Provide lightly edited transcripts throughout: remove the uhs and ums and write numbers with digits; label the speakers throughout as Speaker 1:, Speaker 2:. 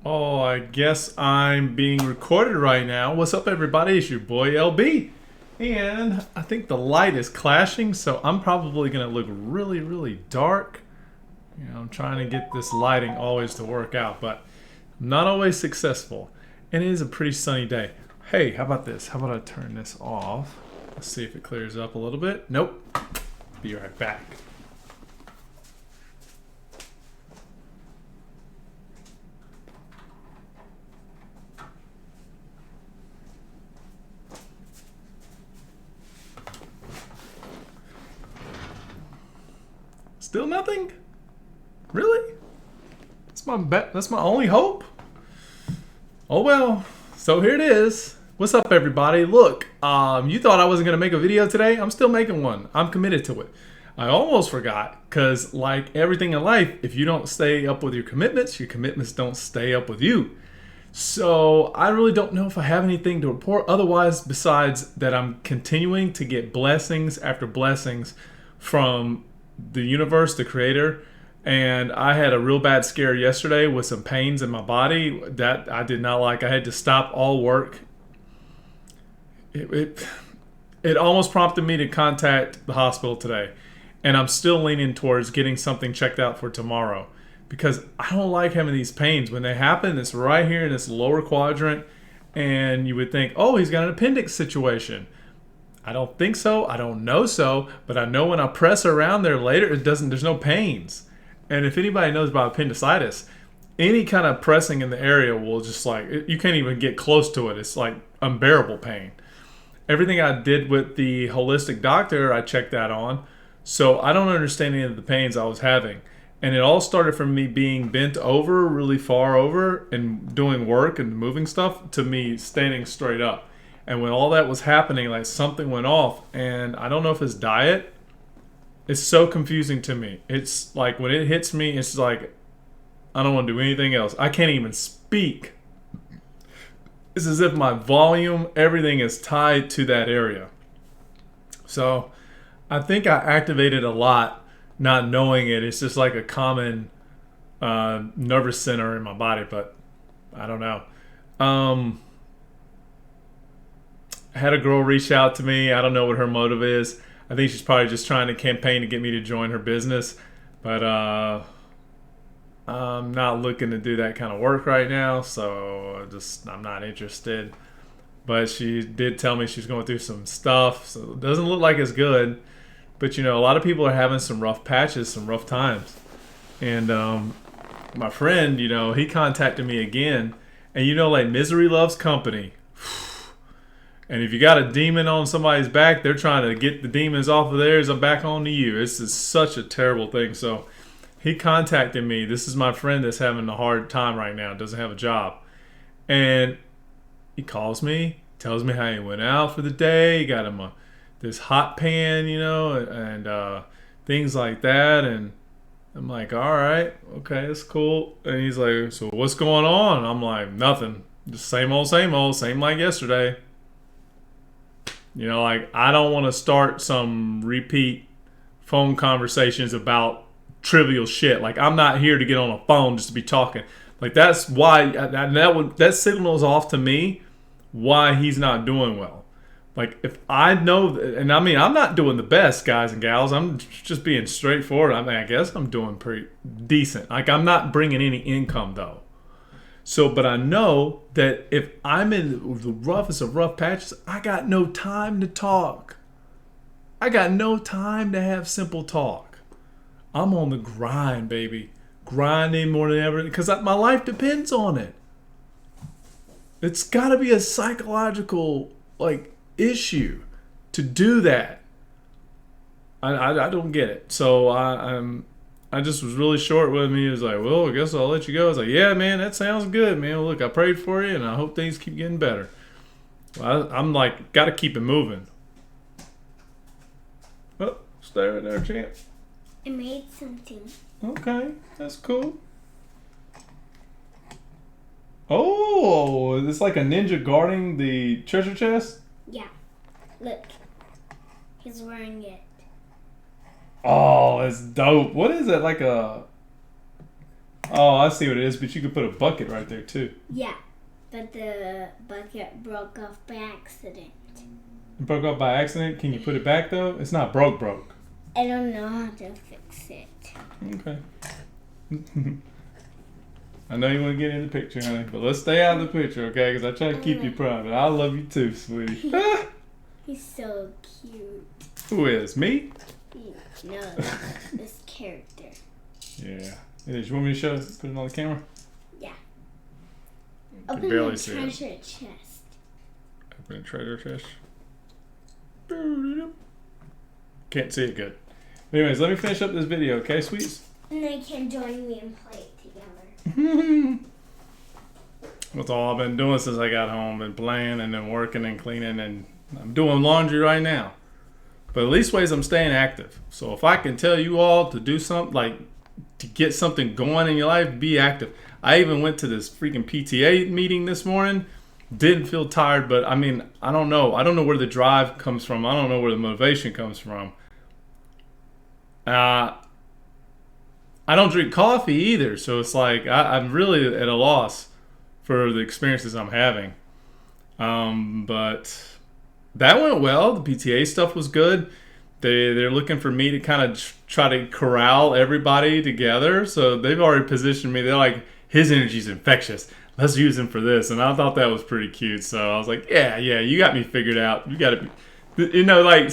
Speaker 1: Oh, I guess I'm being recorded right now. What's up, everybody? It's your boy LB. And I think the light is clashing, so I'm probably going to look really, really dark. I'm trying to get this lighting always to work out, but I'm not always successful. And it is a pretty sunny day. Hey, how about this? How about I turn this off? Let's see if it clears up a little bit. Nope. Be right back. Still nothing? Really? That's my only hope? Oh well. So here it is. What's up, everybody? Look, you thought I wasn't gonna make a video today? I'm still making one. I'm committed to it. I almost forgot, because like everything in life, if you don't stay up with your commitments don't stay up with you. So I really don't know if I have anything to report otherwise, besides that I'm continuing to get blessings after blessings from the universe, the creator. And I had a real bad scare yesterday with some pains in my body that I did not like. I had to stop all work. It almost prompted me to contact the hospital today. And I'm still leaning towards getting something checked out for tomorrow, because I don't like having these pains. When they happen, it's right here in this lower quadrant, and you would think, oh, he's got an appendix situation. I don't think so. I don't know so, but I know when I press around there later, there's no pains. And if anybody knows about appendicitis, any kind of pressing in the area will just you can't even get close to it. It's like unbearable pain. Everything I did with the holistic doctor, I checked that on. So I don't understand any of the pains I was having. And it all started from me being bent over, really far over, and doing work and moving stuff, to me standing straight up. And when all that was happening, like something went off, and I don't know if it's diet. It's so confusing to me. It's like when it hits me, it's like I don't want to do anything else. I can't even speak. It's as if my volume, everything is tied to that area. So I think I activated a lot, not knowing it. It's just like a common nervous center in my body, but I don't know. I had a girl reach out to me. I don't know what her motive is. I think she's probably just trying to campaign to get me to join her business. But I'm not looking to do that kind of work right now, so I'm not interested. But she did tell me she's going through some stuff, so it doesn't look like it's good. But a lot of people are having some rough patches, some rough times. And my friend, he contacted me again. And like misery loves company. And if you got a demon on somebody's back, they're trying to get the demons off of theirs and back onto you. This is such a terrible thing. So he contacted me. This is my friend that's having a hard time right now, doesn't have a job. And he calls me, tells me how he went out for the day. He got him this hot pan, and things like that. And I'm like, all right, okay, that's cool. And he's like, so what's going on? I'm like, nothing. Just same old, same like yesterday. I don't want to start some repeat phone conversations about trivial shit. Like, I'm not here to get on a phone just to be talking. Like, that's why that signals off to me why he's not doing well. Like, if I know, and I mean, I'm not doing the best, guys and gals. I'm just being straightforward. I mean, I guess I'm doing pretty decent. Like, I'm not bringing any income, though. So, but I know that if I'm in the roughest of rough patches, I got no time to talk. I got no time to have simple talk. I'm on the grind, baby. Grinding more than ever, because my life depends on it. It's got to be a psychological, issue to do that. I don't get it. So I just was really short with him. He was like, well, I guess I'll let you go. I was like, yeah, man, that sounds good, man. Well, look, I prayed for you, and I hope things keep getting better. Well, I'm like, got to keep it moving. Oh, stay right there, champ.
Speaker 2: I made something.
Speaker 1: Okay, that's cool. Oh, it's like a ninja guarding the treasure chest?
Speaker 2: Yeah. Look. He's wearing it.
Speaker 1: Oh, it's dope. What is it? Like a... Oh, I see what it is, but you could put a bucket right there too.
Speaker 2: Yeah, but the bucket broke off by accident.
Speaker 1: It broke off by accident? Can you put it back though? It's not broke.
Speaker 2: I don't know how to fix it.
Speaker 1: Okay. I know you want to get in the picture, honey, but let's stay out of the picture, okay? Because I try to keep you private. I love you too, sweetie.
Speaker 2: He's so cute.
Speaker 1: Who is? Me?
Speaker 2: No, this character.
Speaker 1: Yeah. It is. You want me to show? Put it on the camera?
Speaker 2: Yeah.
Speaker 1: Can
Speaker 2: Open
Speaker 1: barely
Speaker 2: the
Speaker 1: see it.
Speaker 2: treasure chest.
Speaker 1: Open the treasure chest. Can't see it good. Anyways, let me finish up this video, okay, sweets?
Speaker 2: And they can join me and play it together.
Speaker 1: That's all I've been doing since I got home. Been playing and then working and cleaning, and I'm doing laundry right now. But at least ways I'm staying active. So if I can tell you all to do something, like to get something going in your life, be active. I even went to this freaking PTA meeting this morning. Didn't feel tired, but I mean, I don't know. I don't know where the drive comes from. I don't know where the motivation comes from. I don't drink coffee either, so it's like I'm really at a loss for the experiences I'm having. But that went well. The PTA stuff was good. They're looking for me to kind of try to corral everybody together. So they've already positioned me. They're like, his energy's infectious. Let's use him for this. And I thought that was pretty cute. So I was like, yeah, you got me figured out. You got to be, like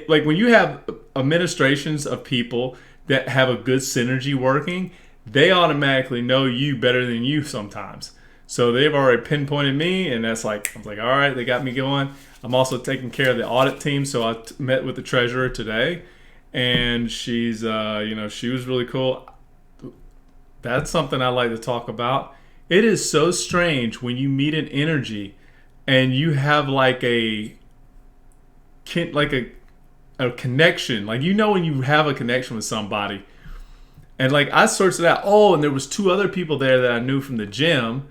Speaker 1: like when you have administrations of people that have a good synergy working, they automatically know you better than you sometimes. So they've already pinpointed me, and that's like, I'm like, all right, they got me going. I'm also taking care of the audit team, so I met with the treasurer today, and she's, she was really cool. That's something I like to talk about. It is so strange when you meet an energy, and you have like a connection. Like, when you have a connection with somebody, and like I searched it out. Oh, and there was 2 other people there that I knew from the gym,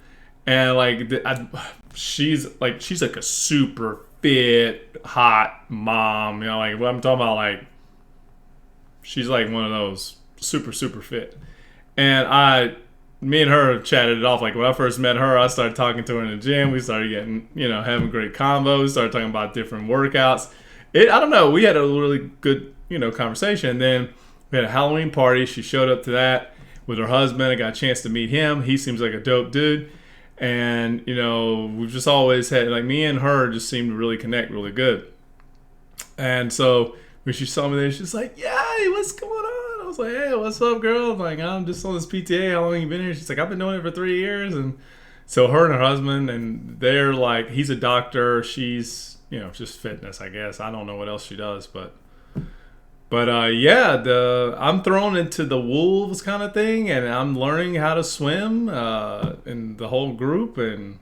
Speaker 1: and like she's like a super fit, hot mom. Like what I'm talking about. Like she's like one of those super fit. And me and her chatted it off. Like when I first met her, I started talking to her in the gym. We started getting, having great combos. Started talking about different workouts. I don't know. We had a really good, conversation. And then we had a Halloween party. She showed up to that with her husband. I got a chance to meet him. He seems like a dope dude. And, we've just always had, like, me and her just seemed to really connect really good. And so when she saw me there, she's like, "Yay, what's going on?" I was like, "Hey, what's up, girl?" I'm like, "I'm just on this PTA. How long you been here?" She's like, "I've been doing it for 3 years." And so her and her husband, and they're like, he's a doctor. She's, just fitness, I guess. I don't know what else she does, but I'm thrown into the wolves kind of thing, and I'm learning how to swim in the whole group, and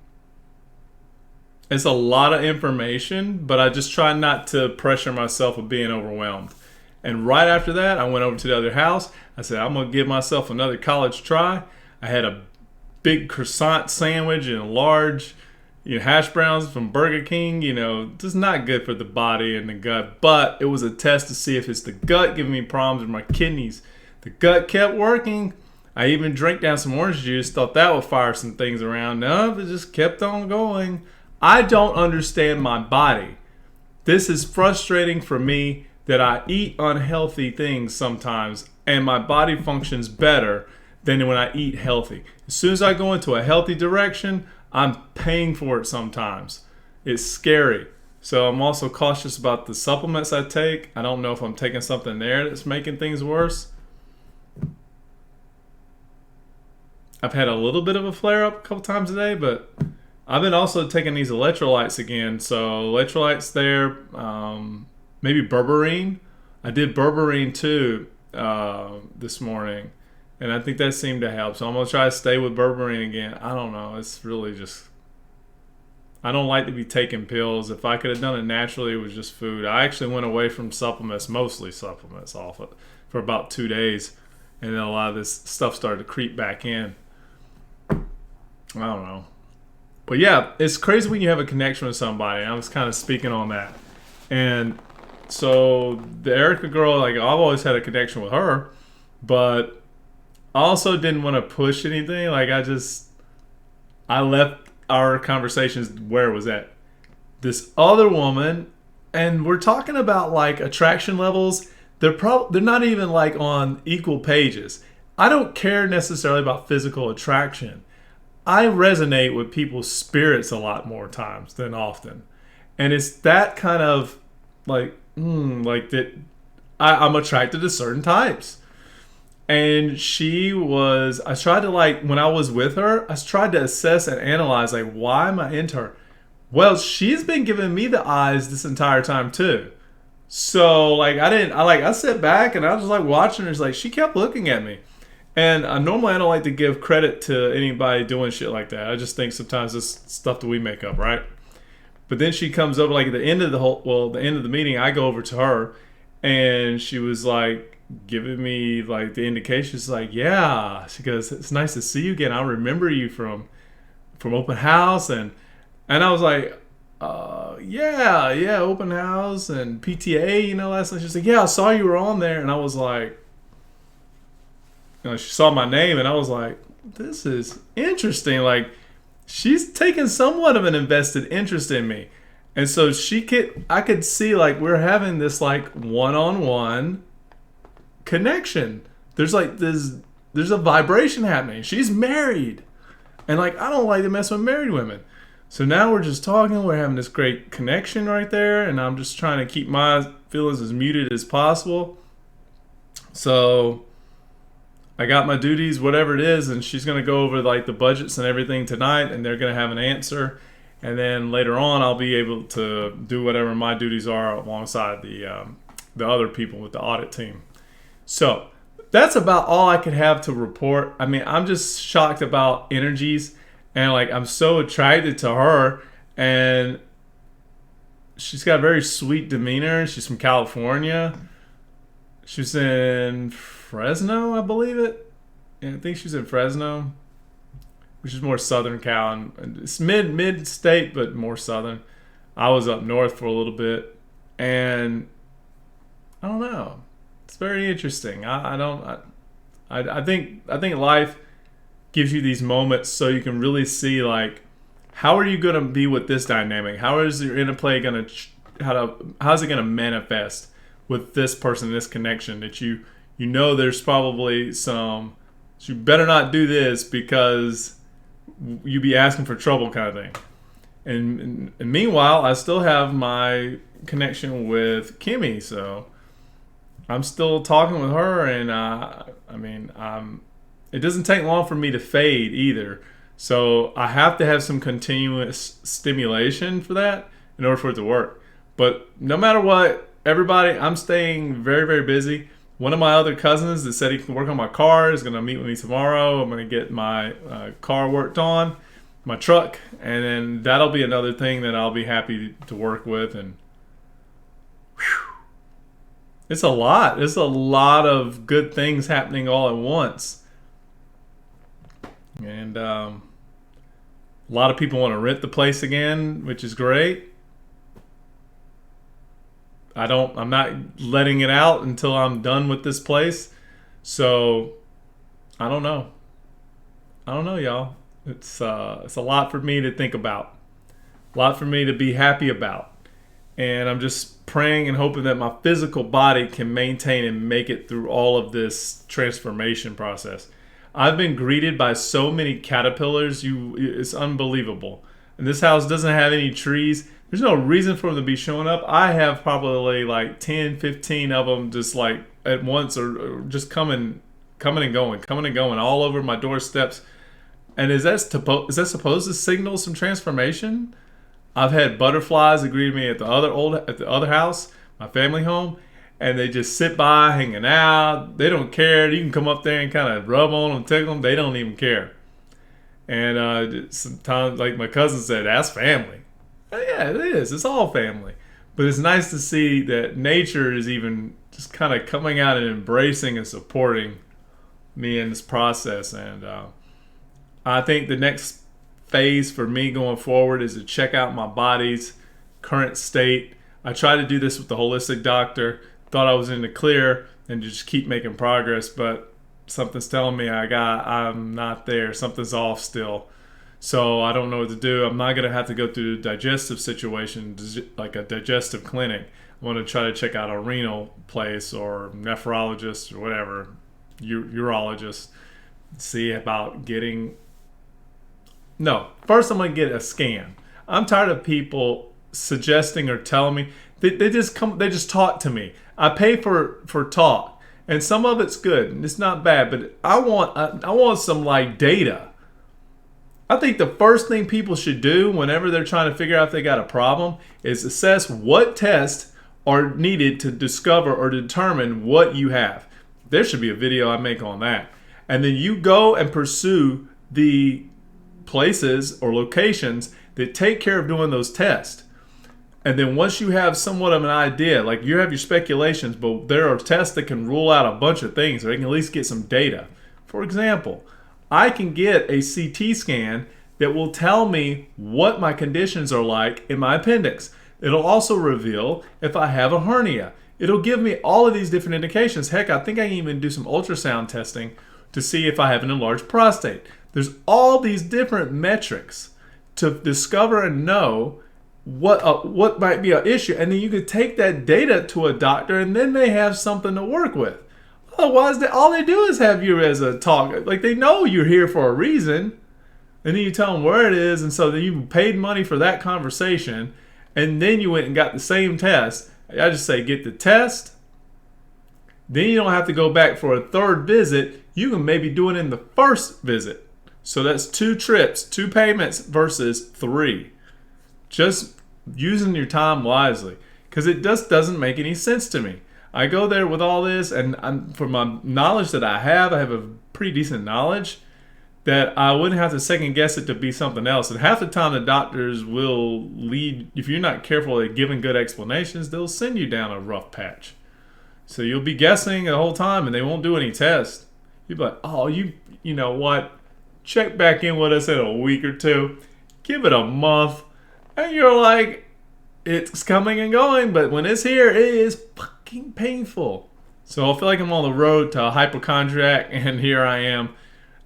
Speaker 1: it's a lot of information, but I just try not to pressure myself with being overwhelmed. And right after that, I went over to the other house. I said, I'm going to give myself another college try. I had a big croissant sandwich and a large hash browns from Burger King. Just not good for the body and the gut, but it was a test to see if it's the gut giving me problems with my kidneys. The gut kept working. I even drank down some orange juice, thought that would fire some things around. No, it just kept on going. I don't understand my body. This is frustrating for me that I eat unhealthy things sometimes, and my body functions better than when I eat healthy. As soon as I go into a healthy direction, I'm paying for it sometimes. It's scary. So I'm also cautious about the supplements I take. I don't know if I'm taking something there that's making things worse. I've had a little bit of a flare-up a couple times a day, but I've been also taking these electrolytes again. So electrolytes there, maybe berberine. I did berberine too this morning, and I think that seemed to help. So I'm going to try to stay with berberine again. I don't know. It's really just, I don't like to be taking pills. If I could have done it naturally, it was just food. I actually went away from supplements, mostly supplements, off it for about 2 days, and then a lot of this stuff started to creep back in. I don't know. But yeah, it's crazy when you have a connection with somebody. I was kind of speaking on that. And so the Erica girl, like, I've always had a connection with her, but I also didn't want to push anything. Like I left our conversations where it was at. This other woman, and we're talking about like attraction levels. They're not even like on equal pages. I don't care necessarily about physical attraction. I resonate with people's spirits a lot more times than often, and it's that kind of like like that. I'm attracted to certain types. And I tried to like, when I was with her, I tried to assess and analyze, like, why am I into her? Well, she's been giving me the eyes this entire time too. So like, I sat back and I was just like watching her. It's like, she kept looking at me. And normally I don't like to give credit to anybody doing shit like that. I just think sometimes it's stuff that we make up, right? But then she comes over, like at the end of the end of the meeting, I go over to her, and she was like giving me like the indications, like, yeah. She goes, "It's nice to see you again. I remember you from open house," and I was like, yeah, open house and PTA, last night. She's like, yeah, I saw you were on there, and I was like, she saw my name, and I was like, this is interesting. Like, she's taken somewhat of an invested interest in me. And so I could see like we're having this like one-on-one connection. There's a vibration happening. She's married. And like, I don't like to mess with married women. So now we're just talking, we're having this great connection right there, and I'm just trying to keep my feelings as muted as possible. So I got my duties, whatever it is, and she's going to go over like the budgets and everything tonight, and they're going to have an answer. And then later on, I'll be able to do whatever my duties are alongside the other people with the audit team. So that's about all I could have to report. I mean, I'm just shocked about energies, and like I'm so attracted to her, and she's got a very sweet demeanor. She's from California. She's in Fresno, I believe it. Yeah, I think she's in Fresno, which is more southern Cal, and it's mid state, but more southern. I was up north for a little bit, and I don't know. It's very interesting. I think life gives you these moments so you can really see like, how are you going to be with this dynamic? How is your interplay going to how's it going to manifest with this person, this connection that you there's probably so you better not do this because you be asking for trouble kind of thing. And meanwhile, I still have my connection with Kimmy, so I'm still talking with her, and it doesn't take long for me to fade either. So I have to have some continuous stimulation for that in order for it to work. But no matter what, everybody, I'm staying very, very busy. One of my other cousins that said he can work on my car is going to meet with me tomorrow. I'm going to get my car worked on, my truck, and then that'll be another thing that I'll be happy to work with. And whew, it's a lot. It's a lot of good things happening all at once. And a lot of people want to rent the place again, which is great. I'm not letting it out until I'm done with this place. So I don't know, y'all. It's a lot for me to think about, a lot for me to be happy about, and I'm just praying and hoping that my physical body can maintain and make it through all of this transformation process. I've been greeted by so many caterpillars, it's unbelievable. And this house doesn't have any trees. There's no reason for them to be showing up. I have probably like 10, 15 of them just like at once, or just coming and going all over my doorsteps. And is that supposed to signal some transformation? I've had butterflies that greeted me at the other house, my family home, and they just sit by hanging out. They don't care. You can come up there and kind of rub on them, tickle them. They don't even care. And sometimes, like my cousin said, that's family. Yeah, it is. It's all family. But it's nice to see that nature is even just kind of coming out and embracing and supporting me in this process. And I think the next phase for me going forward is to check out my body's current state. I tried to do this with the holistic doctor. Thought I was in the clear and just keep making progress. But something's telling me I'm not there. Something's off still. So I don't know what to do. I'm not gonna have to go through a digestive situation like a digestive clinic. I want to try to check out a renal place or nephrologist or whatever, urologist. See about getting. No, first I'm gonna get a scan. I'm tired of people suggesting or telling me. They just come. They just talk to me. I pay for talk, and some of it's good and it's not bad. But I want some like data. I think the first thing people should do whenever they're trying to figure out if they got a problem is assess what tests are needed to discover or determine what you have. There should be a video I make on that. And then you go and pursue the places or locations that take care of doing those tests. And then once you have somewhat of an idea, like you have your speculations, but there are tests that can rule out a bunch of things, or they can at least get some data. For example, I can get a CT scan that will tell me what my conditions are like in my appendix. It'll also reveal if I have a hernia. It'll give me all of these different indications. Heck, I think I can even do some ultrasound testing to see if I have an enlarged prostate. There's all these different metrics to discover and know what might be an issue. And then you could take that data to a doctor and then they have something to work with. Otherwise, all they do is have you as a talk. Like, they know you're here for a reason. And then you tell them where it is. And so then you paid money for that conversation. And then you went and got the same test. I just say, get the test. Then you don't have to go back for a third visit. You can maybe do it in the first visit. So that's 2 trips, 2 payments versus 3. Just using your time wisely. Because it just doesn't make any sense to me. I go there with all this, and for my knowledge that I have a pretty decent knowledge, that I wouldn't have to second guess it to be something else. And half the time the doctors will lead, if you're not careful at giving good explanations, they'll send you down a rough patch. So you'll be guessing the whole time and they won't do any tests. You'll be like, oh, you know what? Check back in with us in a week or 2. Give it a month. And you're like, it's coming and going, but when it's here, it is fucking painful. So I feel like I'm on the road to a hypochondriac, and here I am.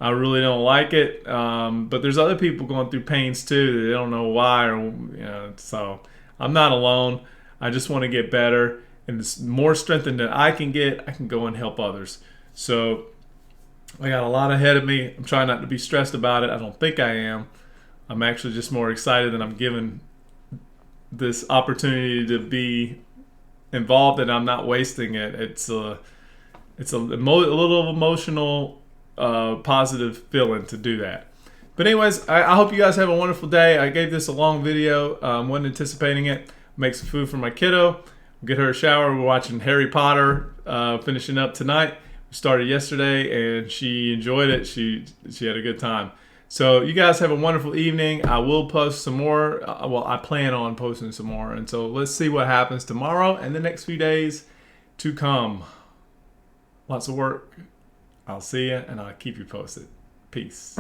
Speaker 1: I really don't like it, but there's other people going through pains too. They don't know why, or so I'm not alone. I just want to get better, and the more strengthened that I can get, I can go and help others. So I got a lot ahead of me. I'm trying not to be stressed about it. I don't think I am. I'm actually just more excited that I'm given this opportunity to be involved, and I'm not wasting it. It's a little emotional, positive feeling to do that. But anyways, I hope you guys have a wonderful day. I gave this a long video. Wasn't anticipating it. Make some food for my kiddo. Get her a shower. We're watching Harry Potter, finishing up tonight. We started yesterday, and she enjoyed it. She had a good time. So you guys have a wonderful evening. I will post some more. Well, I plan on posting some more. And so let's see what happens tomorrow and the next few days to come. Lots of work. I'll see you, and I'll keep you posted. Peace.